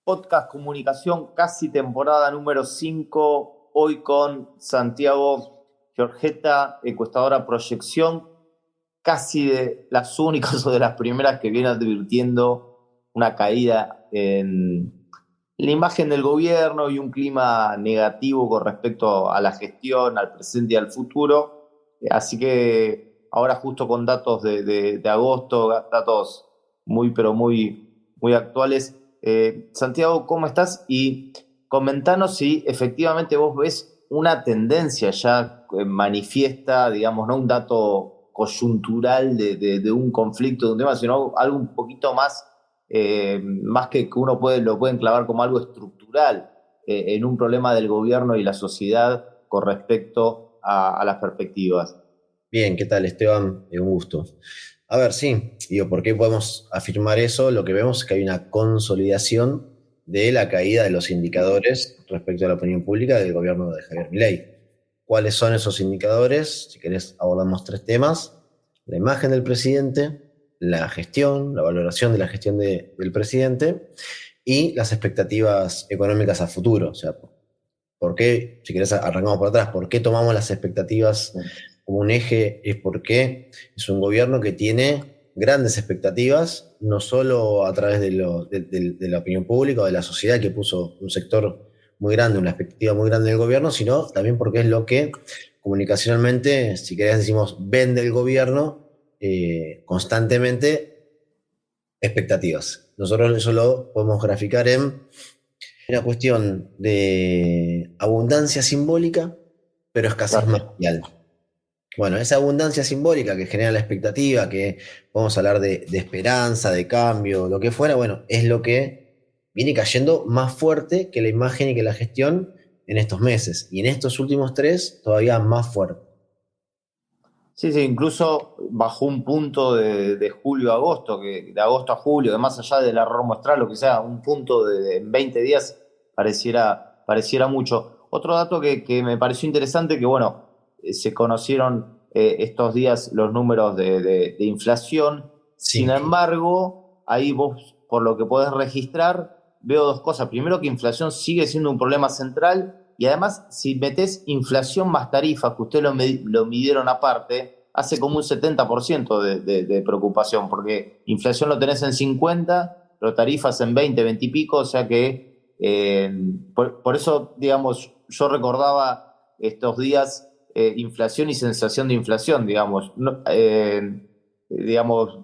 Podcast Comunicación, casi temporada número 5, hoy con Santiago Giorgetta, encuestadora Proyección, casi de las únicas o de las primeras que viene advirtiendo una caída en la imagen del gobierno y un clima negativo con respecto a la gestión, al presente y al futuro. Así que ahora justo con datos de agosto, datos muy actuales. Santiago, ¿cómo estás? Y comentanos si efectivamente vos ves una tendencia ya manifiesta, digamos, no un dato coyuntural de un conflicto, de un tema, sino algo un poquito más que uno lo puede enclavar como algo estructural en un problema del gobierno y la sociedad con respecto a las perspectivas. Bien, ¿qué tal, Esteban? Un gusto. A ver, sí, digo, ¿por qué podemos afirmar eso? Lo que vemos es que hay una consolidación de la caída de los indicadores respecto a la opinión pública del gobierno de Javier Milei. ¿Cuáles son esos indicadores? Si querés, abordamos tres temas: la imagen del presidente, la gestión, la valoración de la gestión del presidente y las expectativas económicas a futuro. O sea, ¿por qué, si querés, arrancamos por atrás, por qué tomamos las expectativas como un eje? Es porque es un gobierno que tiene grandes expectativas, no solo a través de la opinión pública o de la sociedad, que puso un sector muy grande, una expectativa muy grande del gobierno, sino también porque es lo que comunicacionalmente, si querés decimos, vende el gobierno constantemente expectativas. Nosotros eso lo podemos graficar en una cuestión de abundancia simbólica, pero escasez material. Bueno, esa abundancia simbólica que genera la expectativa, que vamos a hablar de esperanza, de cambio, lo que fuera, bueno, es lo que viene cayendo más fuerte que la imagen y que la gestión en estos meses. Y en estos últimos tres, todavía más fuerte. Sí, incluso bajó un punto de julio a agosto, que de agosto a julio, que más allá del error muestral, lo que sea, un punto en 20 días pareciera mucho. Otro dato que me pareció interesante, que bueno, se conocieron estos días los números de inflación. Sin Sí. embargo, ahí vos, por lo que podés registrar, veo dos cosas. Primero, que inflación sigue siendo un problema central. Y además, si metés inflación más tarifas, que ustedes lo midieron aparte, hace como un 70% de preocupación, porque inflación lo tenés en 50, pero tarifas en 20, 20 y pico, o sea que por eso, digamos, yo recordaba estos días inflación y sensación de inflación, digamos. No, digamos,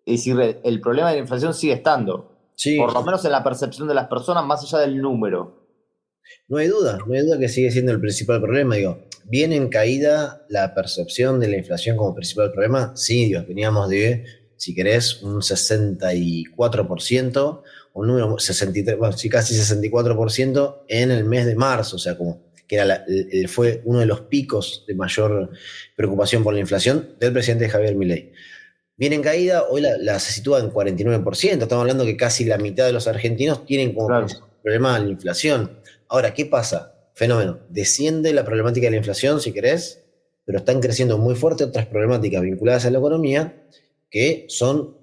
es decir, el problema de la inflación sigue estando, Sí, por lo menos en la percepción de las personas, más allá del número. no hay duda que sigue siendo el principal problema. Digo, ¿viene en caída la percepción de la inflación como principal problema? Sí, digo, veníamos de, si querés, un 64%, un número 63, bueno, sí, casi 64% en el mes de marzo, o sea, como que era fue uno de los picos de mayor preocupación por la inflación del presidente Javier Milei. Viene en caída, hoy la se sitúa en 49%, estamos hablando que casi la mitad de los argentinos tienen como Claro. problema la inflación. Ahora, ¿qué pasa? Fenómeno, desciende la problemática de la inflación, si querés, pero están creciendo muy fuerte otras problemáticas vinculadas a la economía que son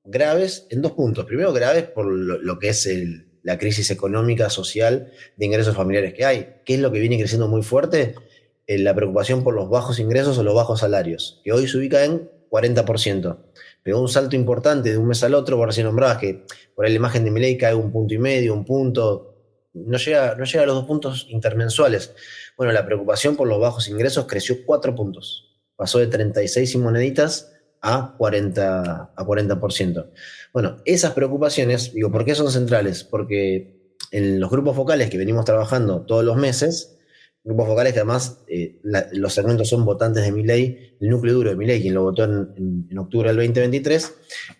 graves en dos puntos. Primero, graves por lo que es la crisis económica, social, de ingresos familiares que hay. ¿Qué es lo que viene creciendo muy fuerte? La preocupación por los bajos ingresos o los bajos salarios, que hoy se ubica en 40%. Pegó un salto importante de un mes al otro, por recién nombrabas que por ahí la imagen de Milei cae 1,5 puntos, un punto, no llega a los 2 puntos intermensuales. Bueno, la preocupación por los bajos ingresos creció 4 puntos. Pasó de 36 y moneditas a 40%. Bueno, esas preocupaciones, digo, ¿por qué son centrales? Porque en los grupos focales que venimos trabajando todos los meses, grupos focales que además los segmentos son votantes de Milei, el núcleo duro de Milei, quien lo votó en octubre del 2023,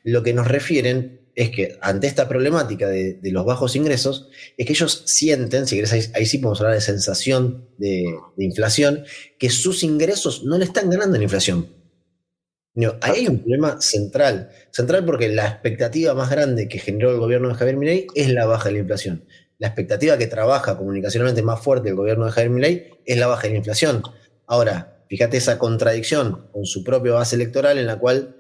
lo que nos refieren es que ante esta problemática de los bajos ingresos, es que ellos sienten, si querés, ahí sí podemos hablar de sensación de inflación, que sus ingresos no le están ganando en la inflación. No, ahí hay un problema central porque la expectativa más grande que generó el gobierno de Javier Milei es la baja de la inflación. La expectativa que trabaja comunicacionalmente más fuerte el gobierno de Javier Milei es la baja de la inflación. Ahora, fíjate esa contradicción con su propia base electoral en la cual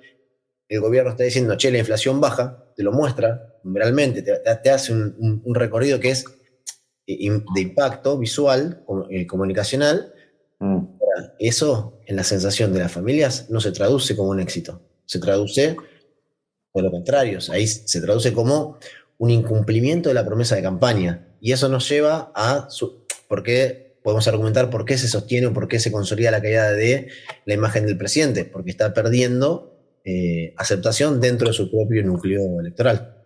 el gobierno está diciendo, che, la inflación baja, te lo muestra, numeralmente, te hace un recorrido que es de impacto visual, comunicacional. Mm. Eso en la sensación de las familias no se traduce como un éxito, se traduce por lo contrario, ahí se traduce como un incumplimiento de la promesa de campaña. Y eso nos lleva a por qué podemos argumentar por qué se sostiene o por qué se consolida la caída de la imagen del presidente, porque está perdiendo aceptación dentro de su propio núcleo electoral.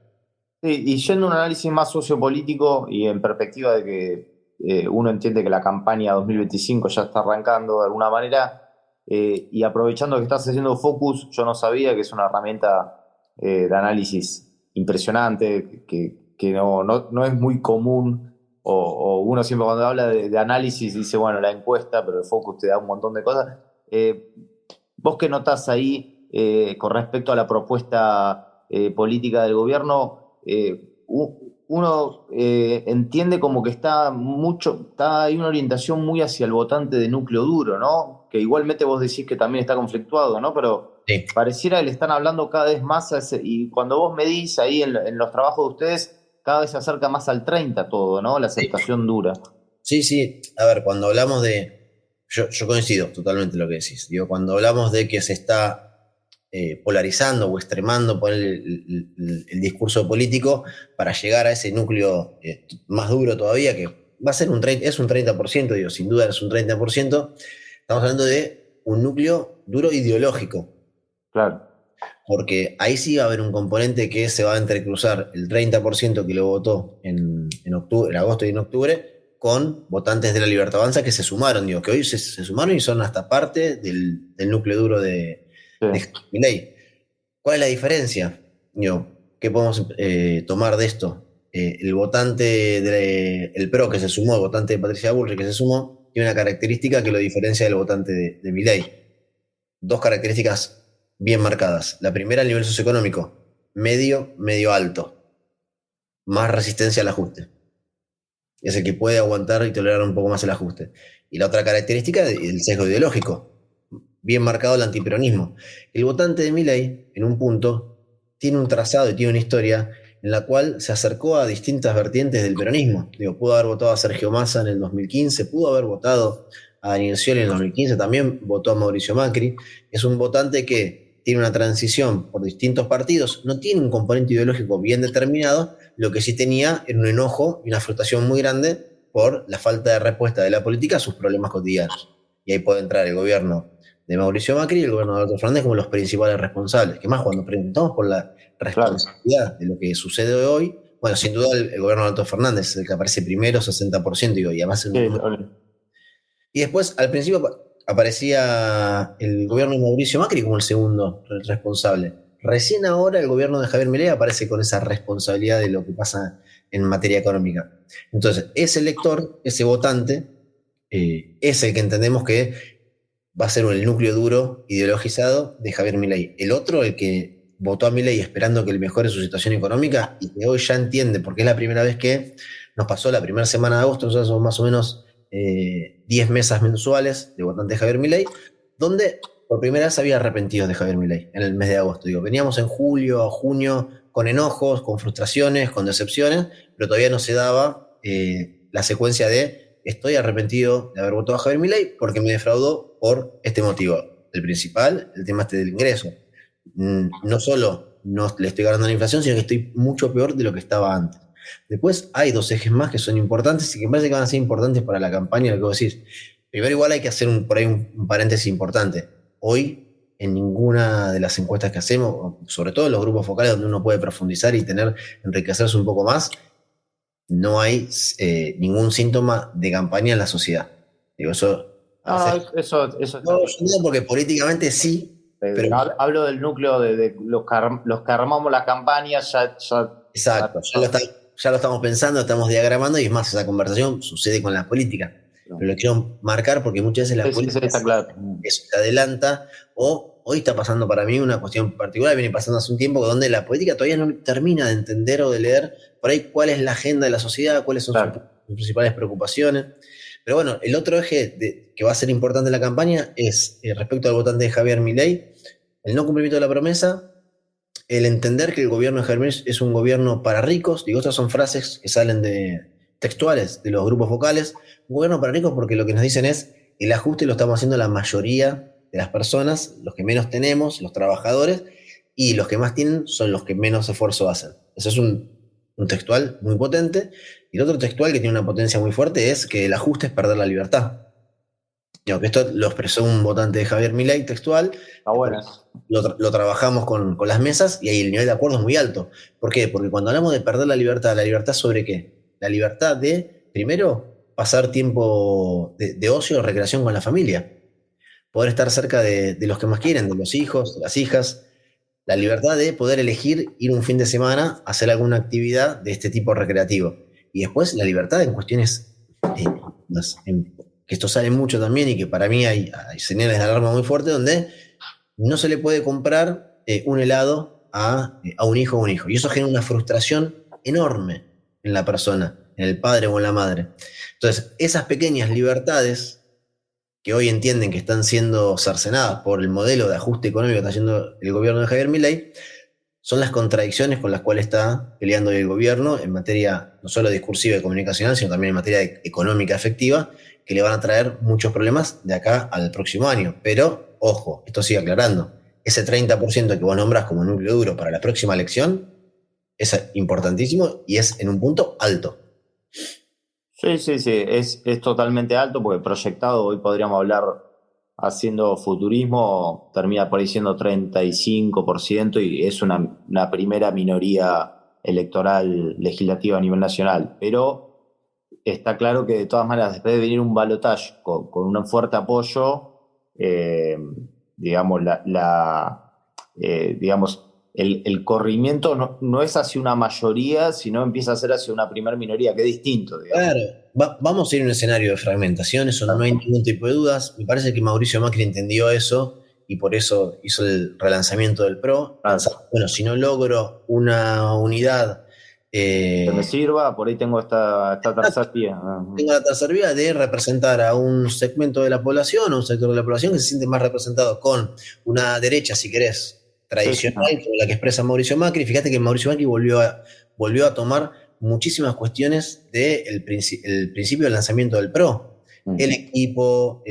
Sí, y yendo a un análisis más sociopolítico y en perspectiva de que uno entiende que la campaña 2025 ya está arrancando de alguna manera, y aprovechando que estás haciendo Focus, yo no sabía que es una herramienta de análisis impresionante, que no es muy común, o uno siempre cuando habla de análisis dice, bueno, la encuesta, pero el Focus te da un montón de cosas. ¿Vos qué notás ahí con respecto a la propuesta política del gobierno? Uno entiende como que hay una orientación muy hacia el votante de núcleo duro, ¿no? Que igualmente vos decís que también está conflictuado, ¿no? Pero Sí. pareciera que le están hablando cada vez más y cuando vos medís ahí en los trabajos de ustedes, cada vez se acerca más al 30 todo, ¿no? La aceptación dura. Sí, sí. A ver, cuando hablamos de. Yo coincido totalmente en lo que decís. Digo, cuando hablamos de que se está polarizando o extremando por el discurso político para llegar a ese núcleo más duro todavía, que va a ser es un 30%, digo, sin duda es un 30%. Estamos hablando de un núcleo duro ideológico, Claro. porque ahí sí va a haber un componente que se va a entrecruzar el 30% que lo votó en octubre, en agosto y en octubre, con votantes de la Libertad Avanza que se sumaron, digo, que hoy se sumaron y son hasta parte del núcleo duro de Sí. Milei. ¿Cuál es la diferencia? Digo, ¿qué podemos tomar de esto? El votante el PRO que se sumó, el votante de Patricia Bullrich que se sumó, tiene una característica que lo diferencia del votante de Milei. Dos características bien marcadas. La primera, el nivel socioeconómico, medio, medio alto, más resistencia al ajuste. Es el que puede aguantar y tolerar un poco más el ajuste. Y la otra característica, el sesgo ideológico, bien marcado el antiperonismo. El votante de Milei, en un punto, tiene un trazado y tiene una historia en la cual se acercó a distintas vertientes del peronismo. Digo, pudo haber votado a Sergio Massa en el 2015, pudo haber votado a Daniel Scioli en el 2015, también votó a Mauricio Macri. Es un votante que tiene una transición por distintos partidos, no tiene un componente ideológico bien determinado, lo que sí tenía era un enojo y una frustración muy grande por la falta de respuesta de la política a sus problemas cotidianos. Y ahí puede entrar el gobierno de Mauricio Macri y el gobierno de Alberto Fernández como los principales responsables. Que más, cuando preguntamos por la Claro. responsabilidad de lo que sucede hoy, bueno, sin duda el gobierno de Alberto Fernández es el que aparece primero, 60%, y además Sí, y después, al principio, aparecía el gobierno de Mauricio Macri como el segundo responsable. Recién ahora el gobierno de Javier Milei aparece con esa responsabilidad de lo que pasa en materia económica. Entonces, ese elector, ese votante, es el que entendemos que va a ser el núcleo duro, ideologizado de Javier Milei. El otro, el que votó a Milei esperando que le mejore su situación económica y que hoy ya entiende, porque es la primera vez que nos pasó la primera semana de agosto, nosotros somos más o menos 10 mesas mensuales de votantes de Javier Milei, donde por primera vez había arrepentidos de Javier Milei en el mes de agosto. Digo, veníamos en julio, junio, con enojos, con frustraciones, con decepciones, pero todavía no se daba la secuencia de estoy arrepentido de haber votado a Javier Milei porque me defraudó por este motivo. El principal, el tema este del ingreso. No solo no le estoy ganando la inflación, sino que estoy mucho peor de lo que estaba antes. Después hay dos ejes más que son importantes y que me parece que van a ser importantes para la campaña, lo que vos decís. Primero, igual hay que hacer por ahí un paréntesis importante. Hoy, en ninguna de las encuestas que hacemos, sobre todo en los grupos focales donde uno puede profundizar y enriquecerse un poco más, no hay ningún síntoma de campaña en la sociedad. Digo, eso. eso está No, claro. yo no, porque políticamente sí, pero Hablo del núcleo de los que armamos la campaña, exacto, ya lo estamos pensando, estamos diagramando y es más, esa conversación sucede con la política. Pero lo quiero marcar porque muchas veces la Sí, sí, política está claro. eso se adelanta o hoy está pasando para mí una cuestión particular, viene pasando hace un tiempo donde la política todavía no termina de entender o de leer por ahí cuál es la agenda de la sociedad, cuáles son sus Claro. principales preocupaciones. Pero bueno, el otro eje que va a ser importante en la campaña es respecto al votante de Javier Milei, el no cumplimiento de la promesa el entender que el gobierno de Javier Milei es un gobierno para ricos. Digo, estas son frases que salen de textuales de los grupos vocales. Un gobierno para ricos porque lo que nos dicen es el ajuste lo estamos haciendo la mayoría de las personas, los que menos tenemos, los trabajadores, y los que más tienen son los que menos esfuerzo hacen. Eso es un textual muy potente. Y el otro textual que tiene una potencia muy fuerte es que el ajuste es perder la libertad. Digo, que esto lo expresó un votante de Javier Milei textual. Está bueno. Lo trabajamos con las mesas y ahí el nivel de acuerdo es muy alto. ¿Por qué? Porque cuando hablamos de perder ¿la libertad sobre qué? La libertad de, primero, pasar tiempo de ocio o recreación con la familia. Poder estar cerca de los que más quieren, de los hijos, de las hijas. La libertad de poder elegir ir un fin de semana a hacer alguna actividad de este tipo recreativo. Y después la libertad en cuestiones que esto sale mucho también y que para mí hay señales de alarma muy fuertes donde no se le puede comprar un helado a un hijo o un hijo. Y eso genera una frustración enorme en la persona, en el padre o en la madre. Entonces, esas pequeñas libertades que hoy entienden que están siendo cercenadas por el modelo de ajuste económico que está haciendo el gobierno de Javier Milei, son las contradicciones con las cuales está peleando el gobierno en materia no solo discursiva y comunicacional, sino también en materia económica efectiva, que le van a traer muchos problemas de acá al próximo año. Pero, ojo, esto sigue aclarando, ese 30% que vos nombrás como núcleo duro para la próxima elección es importantísimo y es en un punto alto. Sí, sí, sí, es totalmente alto porque proyectado, hoy podríamos hablar haciendo futurismo, termina por ahí siendo 35% y es una primera minoría electoral legislativa a nivel nacional. Pero está claro que de todas maneras, después de venir un balotaje con un fuerte apoyo, digamos, digamos, el corrimiento no es hacia una mayoría, sino empieza a ser hacia una primer minoría, que es distinto, digamos. Claro, vamos a ir a un escenario de fragmentación, eso no hay ningún tipo de dudas. Me parece que Mauricio Macri entendió eso y por eso hizo el relanzamiento del PRO. Pensando, bueno, si no logro una unidad... Que me sirva, por ahí tengo esta tercera vía. Tengo la tercera vía de representar a un segmento de la población, a un sector de la población que se siente más representado con una derecha, si querés, tradicional, Sí. como la que expresa Mauricio Macri. Fíjate que Mauricio Macri volvió a tomar muchísimas cuestiones del principio del lanzamiento del PRO. El equipo,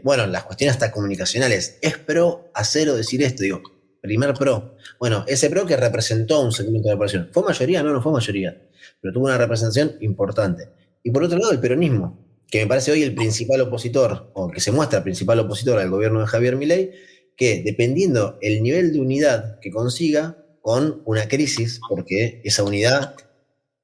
bueno, las cuestiones hasta comunicacionales. ¿Es PRO hacer o decir esto? Digo, primer PRO. Bueno, ese PRO que representó a un segmento de la población. ¿Fue mayoría? No fue mayoría, pero tuvo una representación importante. Y por otro lado, el peronismo, que me parece hoy el principal opositor, o que se muestra el principal opositor al gobierno de Javier Milei, que dependiendo el nivel de unidad que consiga con una crisis, porque esa unidad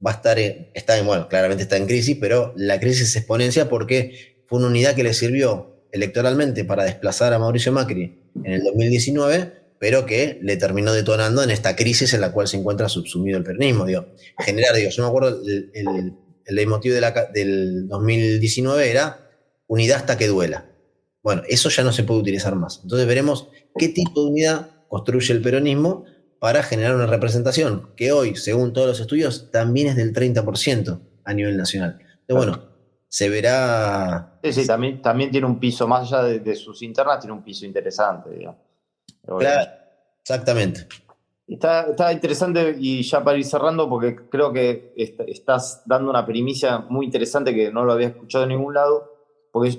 va a estar, bueno, claramente está en crisis, pero la crisis se exponencia porque fue una unidad que le sirvió electoralmente para desplazar a Mauricio Macri en el 2019, pero que le terminó detonando en esta crisis en la cual se encuentra subsumido el peronismo. Yo me acuerdo, el leitmotiv del 2019 era unidad hasta que duela. Bueno, eso ya no se puede utilizar más. Entonces veremos qué tipo de unidad construye el peronismo para generar una representación que hoy, según todos los estudios, también es del 30% a nivel nacional. Entonces, bueno, se verá... Sí, también tiene un piso, más allá de sus internas, tiene un piso interesante, digamos. Claro, exactamente. Está interesante y ya para ir cerrando, porque creo que estás dando una primicia muy interesante que no lo había escuchado en ningún lado, porque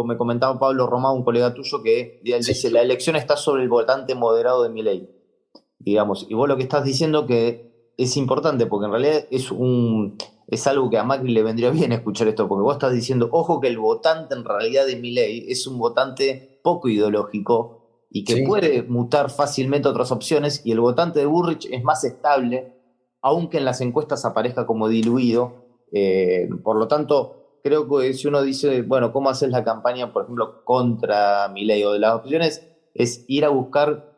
me comentaba Pablo Román, un colega tuyo, que él dice, la elección está sobre el votante moderado de Milei, digamos, y vos lo que estás diciendo que es importante, porque en realidad es algo que a Macri le vendría bien escuchar esto, porque vos estás diciendo, ojo que el votante en realidad de Milei es un votante poco ideológico, y que puede mutar fácilmente a otras opciones, y el votante de Burrich es más estable, aunque en las encuestas aparezca como diluido. Por lo tanto, creo que si uno dice, bueno, ¿cómo haces la campaña, por ejemplo, contra Milei o de las opciones? Es ir a buscar,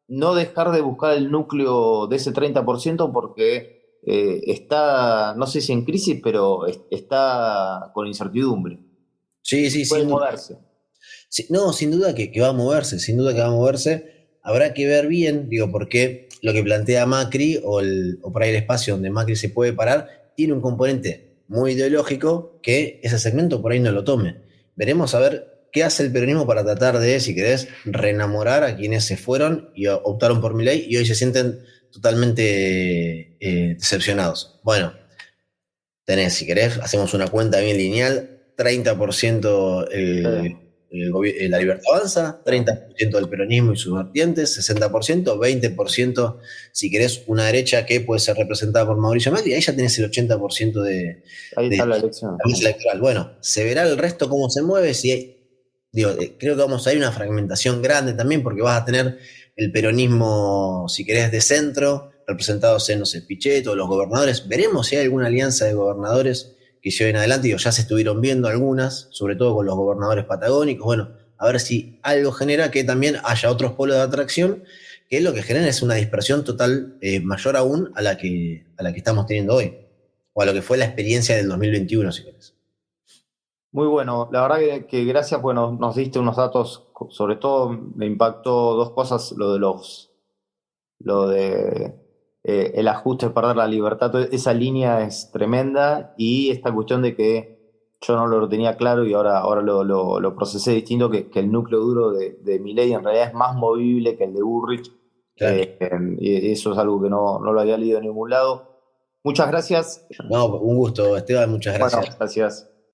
no dejar de buscar el núcleo de ese 30%, porque está, no sé si en crisis, pero está con incertidumbre. Sí, puede moverse. Sí, no, sin duda que va a moverse, sin duda que va a moverse. Habrá que ver bien, digo, porque lo que plantea Macri o por ahí el espacio donde Macri se puede parar tiene un componente muy ideológico que ese segmento por ahí no lo tome. Veremos a ver ¿qué hace el peronismo para tratar de, si querés, reenamorar a quienes se fueron y optaron por Milei y hoy se sienten totalmente decepcionados? Bueno, tenés, si querés, hacemos una cuenta bien lineal, 30% la Libertad Avanza, 30% del peronismo y sus vertientes, 60%, 20%, si querés, una derecha que puede ser representada por Mauricio Macri, ahí ya tenés el 80% Ahí está de la elección. la mesa electoral. Bueno, se verá el resto cómo se mueve, digo, creo que vamos a ir una fragmentación grande también, porque vas a tener el peronismo, si querés, de centro, representados en, no sé, Pichetto, los gobernadores. Veremos si hay alguna alianza de gobernadores que lleven adelante. Digo, ya se estuvieron viendo algunas, sobre todo con los gobernadores patagónicos. Bueno, a ver si algo genera que también haya otros polos de atracción, que lo que genera es una dispersión total mayor aún a la que estamos teniendo hoy, o a lo que fue la experiencia del 2021, si querés. Muy bueno, la verdad que gracias, bueno, nos diste unos datos, sobre todo me impactó dos cosas, lo de el ajuste, perder la libertad, esa línea es tremenda y esta cuestión de que yo no lo tenía claro y ahora lo procesé distinto, que el núcleo duro de Milei en realidad es más movible que el de Burrich, Claro. y eso es algo que no lo había leído en ningún lado. Muchas gracias. No, un gusto, Esteban, muchas Bueno, gracias. gracias.